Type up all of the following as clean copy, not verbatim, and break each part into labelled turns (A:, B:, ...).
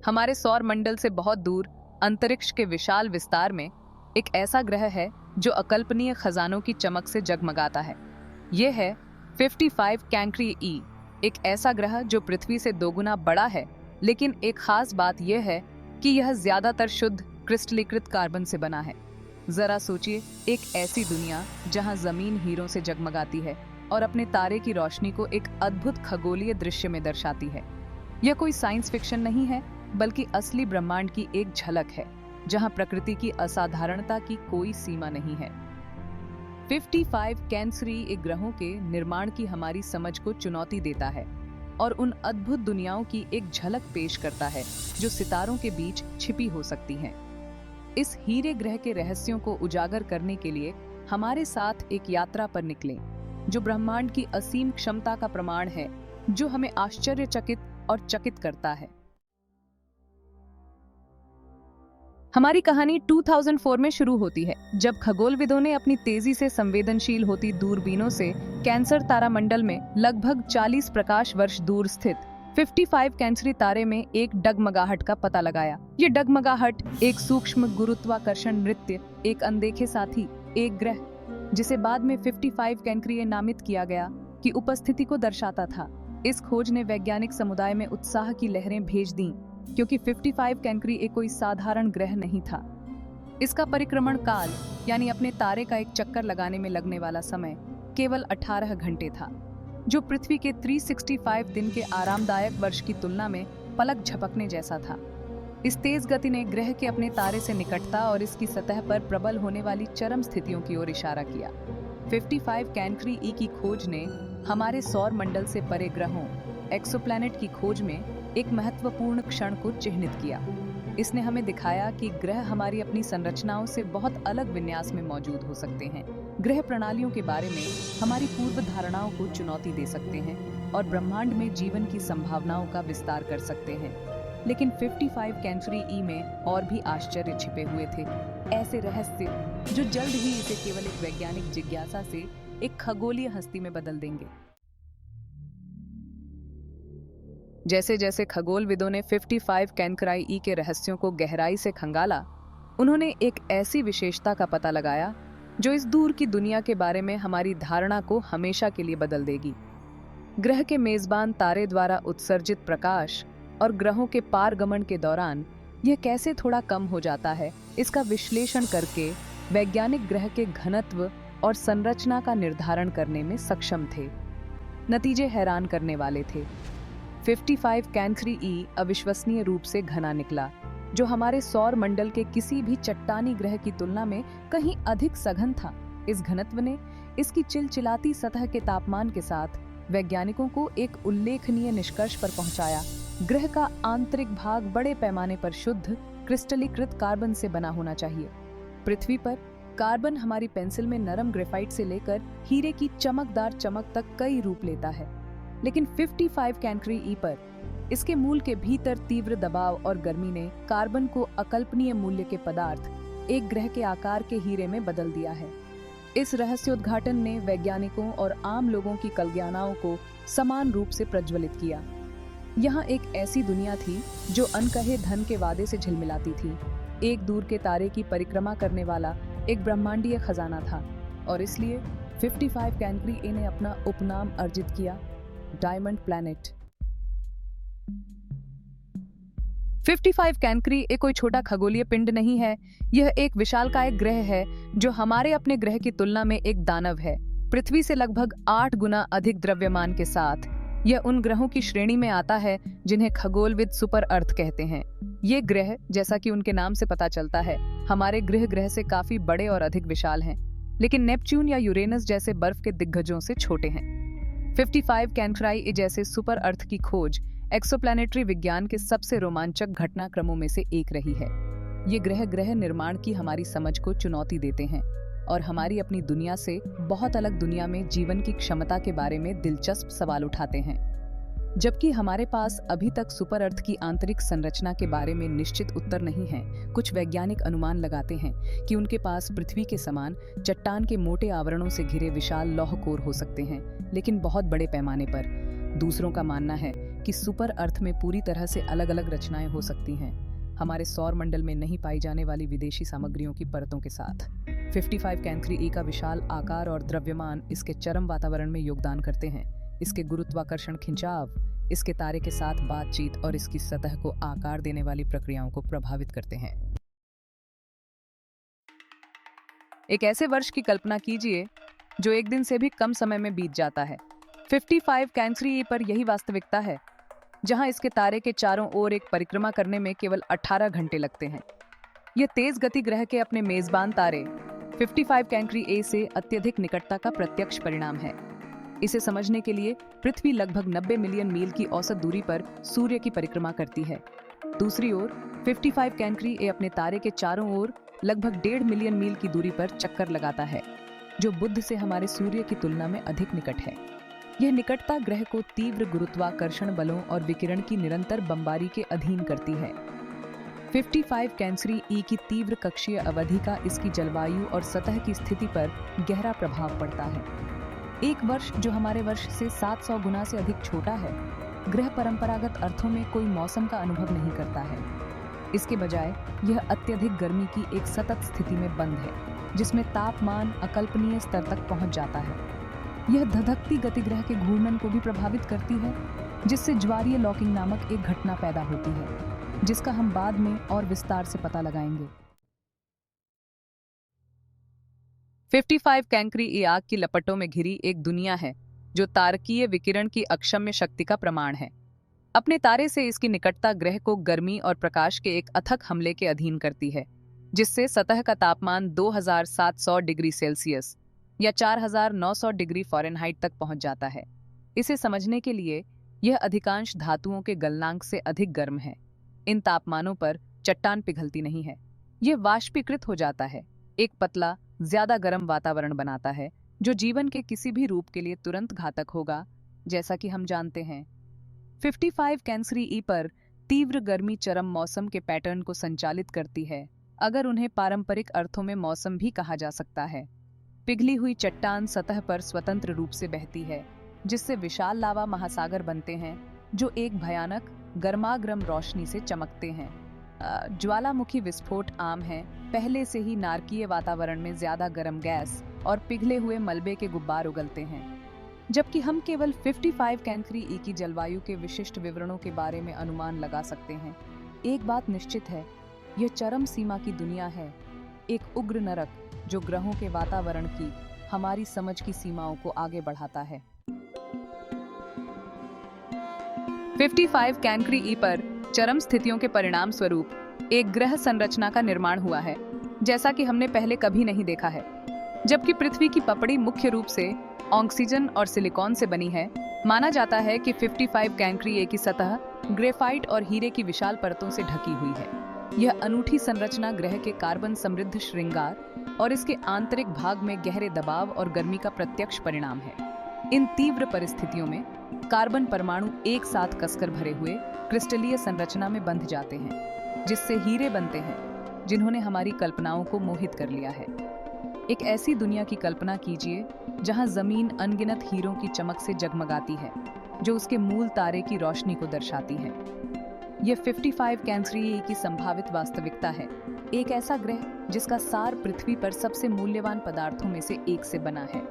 A: हमारे सौर मंडल से बहुत दूर अंतरिक्ष के विशाल विस्तार में एक ऐसा ग्रह है जो अकल्पनीय खजानों की चमक से जगमगाता है। यह है 55 कैंक्री ई, एक ऐसा ग्रह जो पृथ्वी से दोगुना बड़ा है, लेकिन एक खास बात यह है कि यह ज्यादातर शुद्ध क्रिस्टलीकृत कार्बन से बना है। जरा सोचिए, एक ऐसी दुनिया जहां जमीन हीरों से जगमगाती है और अपने तारे की रोशनी को एक अद्भुत खगोलीय दृश्य में दर्शाती है। यह कोई साइंस फिक्शन नहीं है, बल्कि असली ब्रह्मांड की एक झलक है, जहां प्रकृति की असाधारणता की कोई सीमा नहीं है। 55 कैंसरी ग्रहों के निर्माण की हमारी समझ को चुनौती देता है और उन अद्भुत दुनियाओं की एक झलक पेश करता है जो सितारों के बीच छिपी हो सकती हैं। इस हीरे ग्रह के रहस्यों को उजागर करने के लिए हमारे साथ एक यात्रा पर निकलें, जो ब्रह्मांड की असीम क्षमता का प्रमाण है, जो हमें आश्चर्यचकित और चकित करता है। हमारी कहानी 2004 में शुरू होती है, जब खगोलविदों ने अपनी तेजी से संवेदनशील होती दूरबीनों से कैंसर तारामंडल में लगभग 40 प्रकाश वर्ष दूर स्थित 55 कैंसरी तारे में एक डगमगाहट का पता लगाया। ये डगमगाहट एक सूक्ष्म गुरुत्वाकर्षण नृत्य, एक अनदेखे साथी, एक ग्रह जिसे बाद में 55 कैंक्री नामित किया गया की उपस्थिति को दर्शाता था। इस खोज ने वैज्ञानिक समुदाय में उत्साह की लहरें भेज दी, क्योंकि 55 कैंक्री एक कोई साधारण ग्रह नहीं था। इसका परिक्रमण काल, यानी अपने तारे का एक चक्कर लगाने में लगने वाला समय, केवल 18 घंटे था, जो पृथ्वी के 365 दिन के आरामदायक वर्ष की तुलना में पलक झपकने जैसा था। इस तेज गति ने ग्रह के अपने तारे से निकटता और इसकी सतह पर प्रबल होने वाली चरम स्थितियों की ओर इशारा किया। 55 कैंक्री ई की खोज ने हमारे सौर मंडल से परे ग्रहों, एक्सोप्लैनेट की खोज में एक महत्वपूर्ण क्षण को चिह्नित किया। इसने हमें दिखाया कि ग्रह हमारी अपनी संरचनाओं से बहुत अलग विन्यास में मौजूद हो सकते हैं। ग्रह प्रणालियों के बारे में हमारी पूर्व धारणाओं को चुनौती दे सकते हैं और ब्रह्मांड में जीवन की संभावनाओं का विस्तार कर सकते हैं। लेकिन 55 कैंक्री ई में और भी आश्चर्य छिपे हुए थे, ऐसे रहस्य जो जल्द ही इसे केवल एक वैज्ञानिक जिज्ञासा से एक खगोलीय हस्ती में बदल देंगे। जैसे जैसे खगोलविदों ने 55 कैंक्री ई के रहस्यों को गहराई से खंगाला, उन्होंने एक ऐसी विशेषता का पता लगाया जो इस दूर की दुनिया के बारे में हमारी धारणा को हमेशा के लिए बदल देगी। ग्रह के मेजबान तारे द्वारा उत्सर्जित प्रकाश और ग्रहों के पारगमन के दौरान यह कैसे थोड़ा कम हो जाता है, इसका विश्लेषण करके वैज्ञानिक ग्रह के घनत्व और संरचना का निर्धारण करने में सक्षम थे। नतीजे हैरान करने वाले थे। 55 कैंक्री ई अविश्वसनीय रूप से घना निकला, जो हमारे सौर मंडल के किसी भी चट्टानी ग्रह की तुलना में कहीं अधिक सघन था। इस घनत्व ने इसकी चिलचिलाती सतह के तापमान के साथ वैज्ञानिकों को एक उल्लेखनीय निष्कर्ष पर पहुंचाया। ग्रह का आंतरिक भाग बड़े पैमाने पर शुद्ध क्रिस्टलीकृत कार्बन से बना होना चाहिए। पृथ्वी पर कार्बन हमारी पेंसिल में नरम ग्रेफाइट से लेकर हीरे की चमकदार चमक तक कई रूप लेता है, लेकिन 55 कैंक्री ई पर इसके मूल के भीतर तीव्र दबाव और गर्मी ने कार्बन को अकल्पनीय मूल्य के पदार्थ, एक ग्रह के आकार के हीरे में बदल दिया है। इस रहस्योद्घाटन ने वैज्ञानिकों और आम लोगों की कल्पनाओं को समान रूप से प्रज्वलित किया। यहाँ एक ऐसी दुनिया थी जो अनकहे धन के वादे से झिलमिलाती थी। एक दूर के तारे की परिक्रमा करने वाला एक ब्रह्मांडीय खजाना था, और इसलिए 55 कैंक्री ई ने अपना उपनाम अर्जित किया, डायमंड प्लैनेट। 55 कैंक्री एक कोई छोटा खगोलीय पिंड नहीं है, यह एक विशालकाय ग्रह है जो हमारे अपने ग्रह की तुलना में एक दानव है। पृथ्वी से लगभग 8 गुना अधिक द्रव्यमान के साथ यह उन ग्रहों की श्रेणी में आता है जिन्हें खगोलविद सुपर अर्थ कहते हैं। ये ग्रह, जैसा कि उनके नाम से पता चलता है, हमारे ग्रह से काफी बड़े और अधिक विशाल हैं, लेकिन नेपच्यून या यूरेनस जैसे बर्फ के दिग्गजों से छोटे हैं। 55 कैंक्री जैसे सुपर अर्थ की खोज एक्सोप्लैनेटरी विज्ञान के सबसे रोमांचक घटनाक्रमों में से एक रही है। ये ग्रह निर्माण की हमारी समझ को चुनौती देते हैं और हमारी अपनी दुनिया से बहुत अलग दुनिया में जीवन की क्षमता के बारे में दिलचस्प सवाल उठाते हैं। जबकि हमारे पास अभी तक सुपर अर्थ की आंतरिक संरचना के बारे में निश्चित उत्तर नहीं है, कुछ वैज्ञानिक अनुमान लगाते हैं कि उनके पास पृथ्वी के समान चट्टान के मोटे आवरणों से घिरे विशाल लौह कोर हो सकते हैं, लेकिन बहुत बड़े पैमाने पर। दूसरों का मानना है कि सुपर अर्थ में पूरी तरह से अलग अलग रचनाएं हो सकती हैं, हमारे सौर मंडल में नहीं पाई जाने वाली विदेशी सामग्रियों की परतों के साथ। 55 कैंक्री ए का विशाल आकार और द्रव्यमान इसके चरम वातावरण में योगदान करते हैं। इसके गुरुत्वाकर्षण खिंचाव इसके तारे के साथ बातचीत और इसकी सतह को आकार देने वाली प्रक्रियाओं को प्रभावित करते हैं। एक ऐसे वर्ष की कल्पना कीजिए जो एक दिन से भी कम समय में बीत जाता है। 55 कैंक्री ए पर यही वास्तविकता है, जहां इसके तारे के चारों ओर एक परिक्रमा करने में केवल 18 घंटे लगते हैं। यह तेज गति ग्रह के अपने मेजबान तारे 55 कैंक्री ए से अत्यधिक निकटता का प्रत्यक्ष परिणाम है। इसे समझने के लिए पृथ्वी लगभग 90 मिलियन मील की औसत दूरी पर सूर्य की परिक्रमा करती है। दूसरी ओर 55 कैंक्री ए अपने तारे के चारों ओर लगभग 1.5 मिलियन मील की दूरी पर चक्कर लगाता है, जो बुध से हमारे सूर्य की तुलना में अधिक निकट है। यह निकटता ग्रह को तीव्र गुरुत्वाकर्षण बलों और विकिरण की निरंतर बमबारी के अधीन करती है। 55 कैंक्री ई की तीव्र कक्षीय अवधि का इसकी जलवायु और सतह की स्थिति पर गहरा प्रभाव पड़ता है। एक वर्ष जो हमारे वर्ष से 700 गुना से अधिक छोटा है, ग्रह परंपरागत अर्थों में कोई मौसम का अनुभव नहीं करता है। इसके बजाय यह अत्यधिक गर्मी की एक सतत स्थिति में बंद है, जिसमें तापमान अकल्पनीय स्तर तक पहुंच जाता है। यह धधकती गति ग्रह के घूर्णन को भी प्रभावित करती है, जिससे ज्वारीय लॉकिंग नामक एक घटना पैदा होती है, जिसका हम बाद में और विस्तार से पता लगाएंगे। 55 कैंक्री ए आग की लपटों में घिरी एक दुनिया है जो तारकीय विकिरण की अक्षम्य शक्ति का प्रमाण है। अपने तारे से इसकी निकटता ग्रह को गर्मी और प्रकाश के एक अथक हमले के अधीन करती है, जिससे सतह का तापमान 2700 डिग्री सेल्सियस या 4900 डिग्री फ़ारेनहाइट तक पहुंच जाता है। इसे समझने के लिए यह अधिकांश धातुओं के गलनांक से अधिक गर्म है। इन तापमानों पर चट्टान पिघलती नहीं है, यह वाष्पीकृत हो जाता है, एक पतला ज्यादा गर्म वातावरण बनाता है जो जीवन के किसी भी रूप के लिए तुरंत घातक होगा, जैसा कि हम जानते हैं। 55 कैंक्री ई पर तीव्र गर्मी चरम मौसम के पैटर्न को संचालित करती है, अगर उन्हें पारंपरिक अर्थों में मौसम भी कहा जा सकता है। पिघली हुई चट्टान सतह पर स्वतंत्र रूप से बहती है, जिससे विशाल लावा महासागर बनते हैं जो एक भयानक गर्मागर्म रोशनी से चमकते हैं। ज्वालामुखी विस्फोट आम है, पहले से ही नारकीय वातावरण में ज्यादा गर्म गैस और पिघले हुए मलबे के गुब्बार उगलते हैं। जबकि हम केवल 55 कैंक्री ई की जलवायु के विशिष्ट विवरणों के बारे में अनुमान लगा सकते हैं। एक बात निश्चित है, यह चरम सीमा की दुनिया है, एक उग्र नरक जो ग्रहों के वातावरण की हमारी समझ की सीमाओं को आगे बढ़ाता है। 55 कैंक्री ई पर चरम स्थितियों के परिणाम स्वरूप एक ग्रह संरचना का निर्माण हुआ है, जैसा कि हमने पहले कभी नहीं देखा है। जबकि पृथ्वी की पपड़ी मुख्य रूप से ऑक्सीजन और सिलिकॉन से बनी है, माना जाता है कि 55 कैंक्री ए की सतह ग्रेफाइट और हीरे की विशाल परतों से ढकी हुई है। यह अनूठी संरचना ग्रह के कार्बन समृद्ध श्रृंगार और इसके आंतरिक भाग में गहरे दबाव और गर्मी का प्रत्यक्ष परिणाम है। इन तीव्र परिस्थितियों में कार्बन परमाणु एक साथ कसकर भरे हुए क्रिस्टलीय संरचना में बंध जाते हैं, जिससे हीरे बनते हैं, जिन्होंने हमारी कल्पनाओं को मोहित कर लिया है। एक ऐसी दुनिया की कल्पना कीजिए जहां जमीन अनगिनत हीरों की चमक से जगमगाती है, जो उसके मूल तारे की रोशनी को दर्शाती है। यह 55 कैंक्री ए की संभावित वास्तविकता है, एक ऐसा ग्रह जिसका सार पृथ्वी पर सबसे मूल्यवान पदार्थों में से एक से बना है।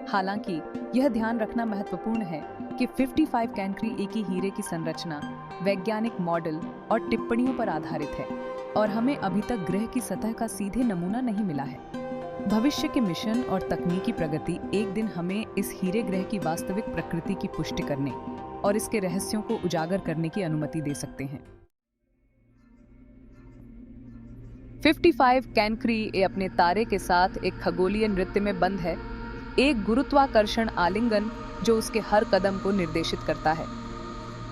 A: हालांकि यह ध्यान रखना महत्वपूर्ण है कि 55 कैंक्री ए की हीरे की संरचना वैज्ञानिक मॉडल और टिप्पणियों पर आधारित है और हमें अभी तक ग्रह की सतह का सीधे नमूना नहीं मिला है। भविष्य के मिशन और तकनीकी प्रगति एक दिन हमें इस हीरे ग्रह की वास्तविक प्रकृति की पुष्टि करने और इसके रहस्यों को उजागर करने की अनुमति दे सकते हैं। 55 कैंक्री ए अपने तारे के साथ एक खगोलीय नृत्य में बंद है, एक गुरुत्वाकर्षण आलिंगन जो उसके हर कदम को निर्देशित करता है।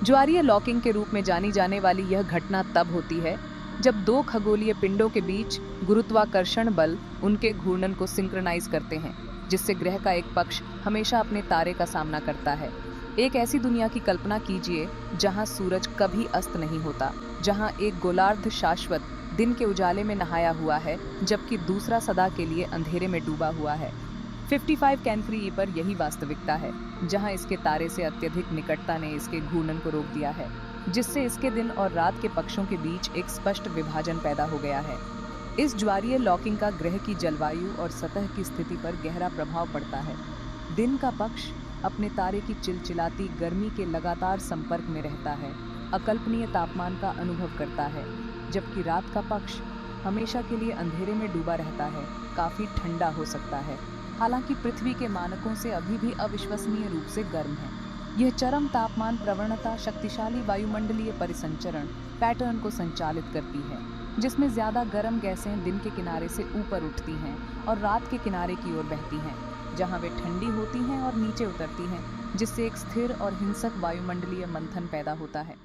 A: ज्वारीय लॉकिंग के रूप में जानी जाने वाली यह घटना तब होती है जब दो खगोलीय पिंडों के बीच गुरुत्वाकर्षण बल उनके घूर्णन को सिंक्रोनाइज करते हैं, जिससे ग्रह का एक पक्ष हमेशा अपने तारे का सामना करता है। एक ऐसी दुनिया की कल्पना कीजिए जहां सूरज कभी अस्त नहीं होता, जहां एक गोलार्ध शाश्वत दिन के उजाले में नहाया हुआ है, जबकि दूसरा सदा के लिए अंधेरे में डूबा हुआ है। 55 कैनक्री ई पर यही वास्तविकता है, जहां इसके तारे से अत्यधिक निकटता ने इसके घूर्णन को रोक दिया है, जिससे इसके दिन और रात के पक्षों के बीच एक स्पष्ट विभाजन पैदा हो गया है। इस ज्वारीय लॉकिंग का ग्रह की जलवायु और सतह की स्थिति पर गहरा प्रभाव पड़ता है। दिन का पक्ष अपने तारे की चिलचिलाती गर्मी के लगातार संपर्क में रहता है, अकल्पनीय तापमान का अनुभव करता है, जबकि रात का पक्ष हमेशा के लिए अंधेरे में डूबा रहता है, काफी ठंडा हो सकता है, हालांकि पृथ्वी के मानकों से अभी भी अविश्वसनीय रूप से गर्म है। यह चरम तापमान प्रवणता शक्तिशाली वायुमंडलीय परिसंचरण पैटर्न को संचालित करती है, जिसमें ज्यादा गर्म गैसें दिन के किनारे से ऊपर उठती हैं और रात के किनारे की ओर बहती हैं, जहां वे ठंडी होती हैं और नीचे उतरती हैं, जिससे एक स्थिर और हिंसक वायुमंडलीय मंथन पैदा होता है।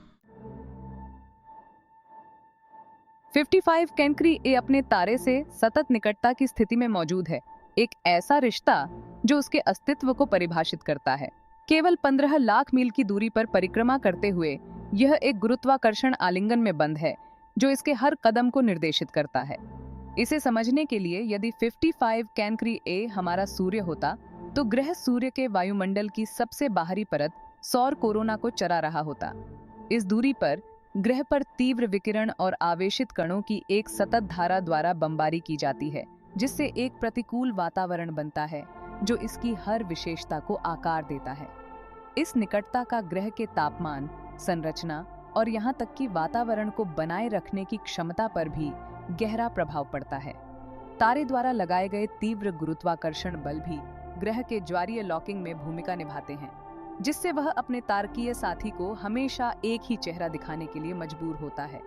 A: 55 कैनक्री ए अपने तारे से सतत निकटता की स्थिति में मौजूद है, एक ऐसा रिश्ता जो उसके अस्तित्व को परिभाषित करता है। केवल 15 लाख मील की दूरी पर परिक्रमा करते हुए यह एक गुरुत्वाकर्षण आलिंगन में बंद है, जो इसके हर कदम को निर्देशित करता है। इसे समझने के लिए यदि 55 कैनक्री ए हमारा सूर्य होता, तो ग्रह सूर्य के वायुमंडल की सबसे बाहरी परत सौर कोरोना को चरा रहा होता। इस दूरी पर ग्रह पर तीव्र विकिरण और आवेशित कणों की एक सतत धारा द्वारा बमबारी की जाती है, जिससे एक प्रतिकूल वातावरण बनता है जो इसकी हर विशेषता को आकार देता है। इस निकटता का ग्रह के तापमान, संरचना और यहाँ तक कि वातावरण को बनाए रखने की क्षमता पर भी गहरा प्रभाव पड़ता है। तारे द्वारा लगाए गए तीव्र गुरुत्वाकर्षण बल भी ग्रह के ज्वारीय लॉकिंग में भूमिका निभाते हैं, जिससे वह अपने तारकीय साथी को हमेशा एक ही चेहरा दिखाने के लिए मजबूर होता है।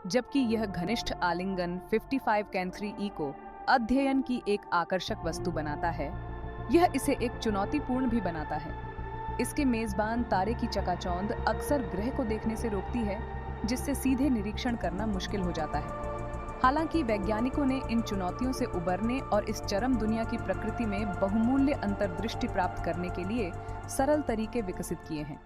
A: जबकि यह घनिष्ठ आलिंगन 55 कैनक्री ई को अध्ययन की एक आकर्षक वस्तु बनाता है, यह इसे एक चुनौतीपूर्ण भी बनाता है। इसके मेजबान तारे की चकाचौंध अक्सर ग्रह को देखने से रोकती है, जिससे सीधे निरीक्षण करना मुश्किल हो जाता है। हालांकि वैज्ञानिकों ने इन चुनौतियों से उबरने और इस चरम दुनिया की प्रकृति में बहुमूल्य अंतर्दृष्टि प्राप्त करने के लिए सरल तरीके विकसित किए हैं।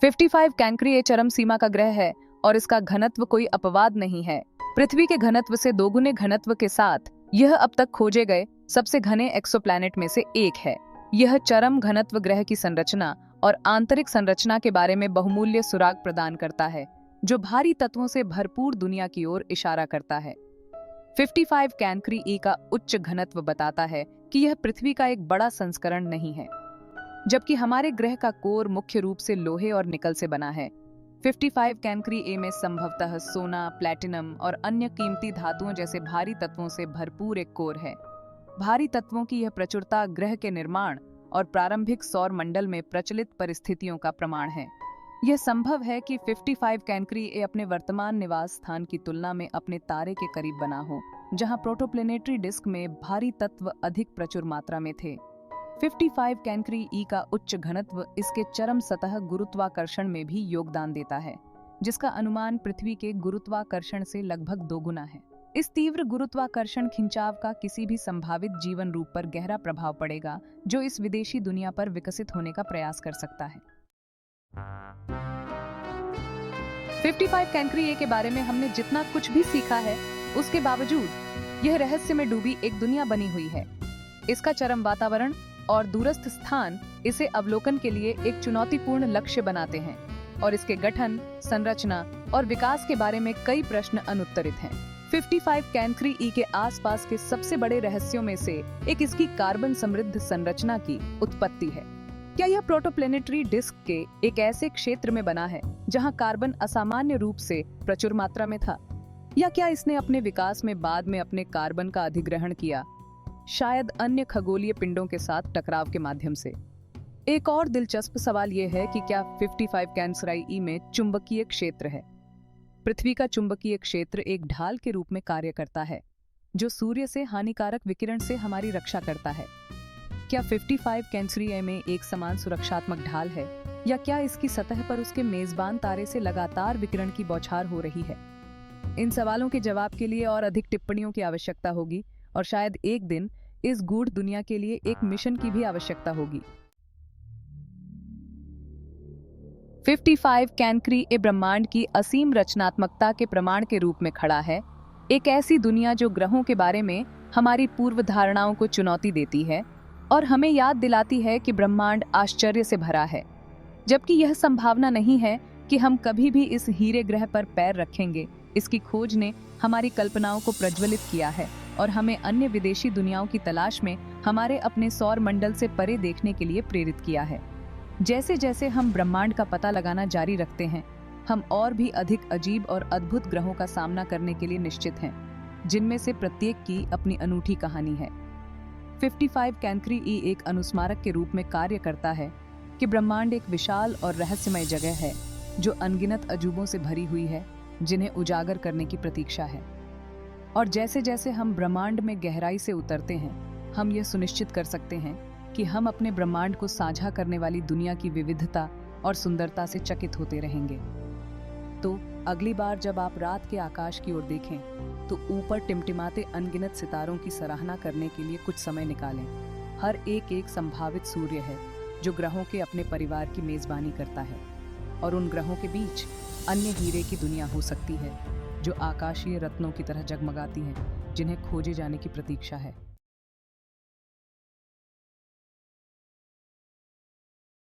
A: 55 कैनक्री ए चरम सीमा का ग्रह है और इसका घनत्व कोई अपवाद नहीं है। पृथ्वी के घनत्व से दोगुने घनत्व के साथ यह अब तक खोजे गए सबसे घने एक्सोप्लैनेट में से एक है। यह चरम घनत्व ग्रह की संरचना और आंतरिक संरचना के बारे में बहुमूल्य सुराग प्रदान करता है, जो भारी तत्वों से भरपूर दुनिया की ओर इशारा करता है। 55 कैनक्री ई का उच्च घनत्व बताता है कि यह पृथ्वी का एक बड़ा संस्करण नहीं है, जबकि हमारे ग्रह का कोर मुख्य रूप से लोहे और निकल से बना है। 55 कैनक्री ए में संभवतः सोना, प्लैटिनम और अन्य कीमती धातुओं जैसे भारी तत्वों से भरपूर एक कोर है। भारी तत्वों की यह प्रचुरता ग्रह के निर्माण और प्रारंभिक सौर मंडल में प्रचलित परिस्थितियों का प्रमाण है। यह संभव है कि 55 कैनक्री ए अपने वर्तमान निवास स्थान की तुलना में अपने तारे के करीब बना हो, जहां प्रोटोप्लेनेटरी डिस्क में भारी तत्व अधिक प्रचुर मात्रा में थे। 55 कैनक्री ई का उच्च घनत्व इसके चरम सतह गुरुत्वाकर्षण में भी योगदान देता है, जिसका अनुमान पृथ्वी के गुरुत्वाकर्षण से लगभग दोगुना है। इस तीव्र गुरुत्वाकर्षण खिंचाव का किसी भी संभावित जीवन रूप पर गहरा प्रभाव पड़ेगा, जो इस विदेशी दुनिया पर विकसित होने का प्रयास कर सकता है। 55 कैनक्री ए के बारे में हमने जितना कुछ भी सीखा है, उसके बावजूद यह रहस्य में डूबी एक दुनिया बनी हुई है। इसका चरम वातावरण और दूरस्थ स्थान इसे अवलोकन के लिए एक चुनौतीपूर्ण लक्ष्य बनाते हैं, और इसके गठन, संरचना और विकास के बारे में कई प्रश्न अनुत्तरित हैं। 55 कैनक्री ई के आसपास के सबसे बड़े रहस्यों में से एक इसकी कार्बन समृद्ध संरचना की उत्पत्ति है। क्या यह प्रोटोप्लेनेटरी डिस्क के एक ऐसे क्षेत्र में बना है जहां कार्बन असामान्य रूप से प्रचुर मात्रा में था, या क्या इसने अपने विकास में बाद में अपने कार्बन का अधिग्रहण किया, शायद अन्य खगोलीय पिंडों के साथ टकराव के माध्यम से? एक और दिलचस्प सवाल यह है कि क्या 55 कैनक्री ई में चुंबकीय क्षेत्र है? पृथ्वी का चुंबकीय क्षेत्र एक ढाल के रूप में कार्य करता है, जो सूर्य से हानिकारक विकिरण से हमारी रक्षा करता है। क्या 55 कैनक्री ए में एक समान सुरक्षात्मक ढाल है, या क्या इसकी सतह पर उसके मेजबान तारे से लगातार विकिरण की बौछार हो रही है? इन सवालों के जवाब के लिए और अधिक टिप्पणियों की आवश्यकता होगी, और शायद एक दिन इस गूढ़ दुनिया के लिए एक मिशन की भी आवश्यकता होगी। 55 कैनक्री ए ब्रह्मांड की असीम रचनात्मकता के प्रमाण के रूप में खड़ा है, एक ऐसी दुनिया जो ग्रहों के बारे में हमारी पूर्व धारणाओं को चुनौती देती है और हमें याद दिलाती है कि ब्रह्मांड आश्चर्य से भरा है। जबकि यह संभावना नहीं है कि हम कभी भी इस हीरे ग्रह पर पैर रखेंगे, इसकी खोज ने हमारी कल्पनाओं को प्रज्वलित किया है और हमें अन्य विदेशी दुनियाओं की तलाश में हमारे अपने सौर मंडल से परे देखने के लिए प्रेरित किया है। जैसे जैसे हम ब्रह्मांड का पता लगाना जारी रखते हैं, हम और भी अधिक अजीब और अद्भुत ग्रहों का सामना करने के लिए निश्चित हैं, जिनमें से प्रत्येक की अपनी अनूठी कहानी है। 55 कैंक्री ई एक अनुस्मारक के रूप में कार्य करता है कि ब्रह्मांड एक विशाल और रहस्यमय जगह है जो अनगिनत अजूबों से भरी हुई है, जिन्हें उजागर करने की प्रतीक्षा है। और जैसे जैसे हम ब्रह्मांड में गहराई से उतरते हैं, हम यह सुनिश्चित कर सकते हैं कि हम अपने ब्रह्मांड को साझा करने वाली दुनिया की विविधता और सुंदरता से चकित होते रहेंगे। तो अगली बार जब आप रात के आकाश की ओर देखें, तो ऊपर टिमटिमाते अनगिनत सितारों की सराहना करने के लिए कुछ समय निकालें। हर एक संभावित सूर्य है जो ग्रहों के अपने परिवार की मेजबानी करता है, और उन ग्रहों के बीच अन्य हीरे की दुनिया हो सकती है जो आकाशीय रत्नों की तरह जगमगाती हैं, जिन्हें खोजे जाने की प्रतीक्षा है।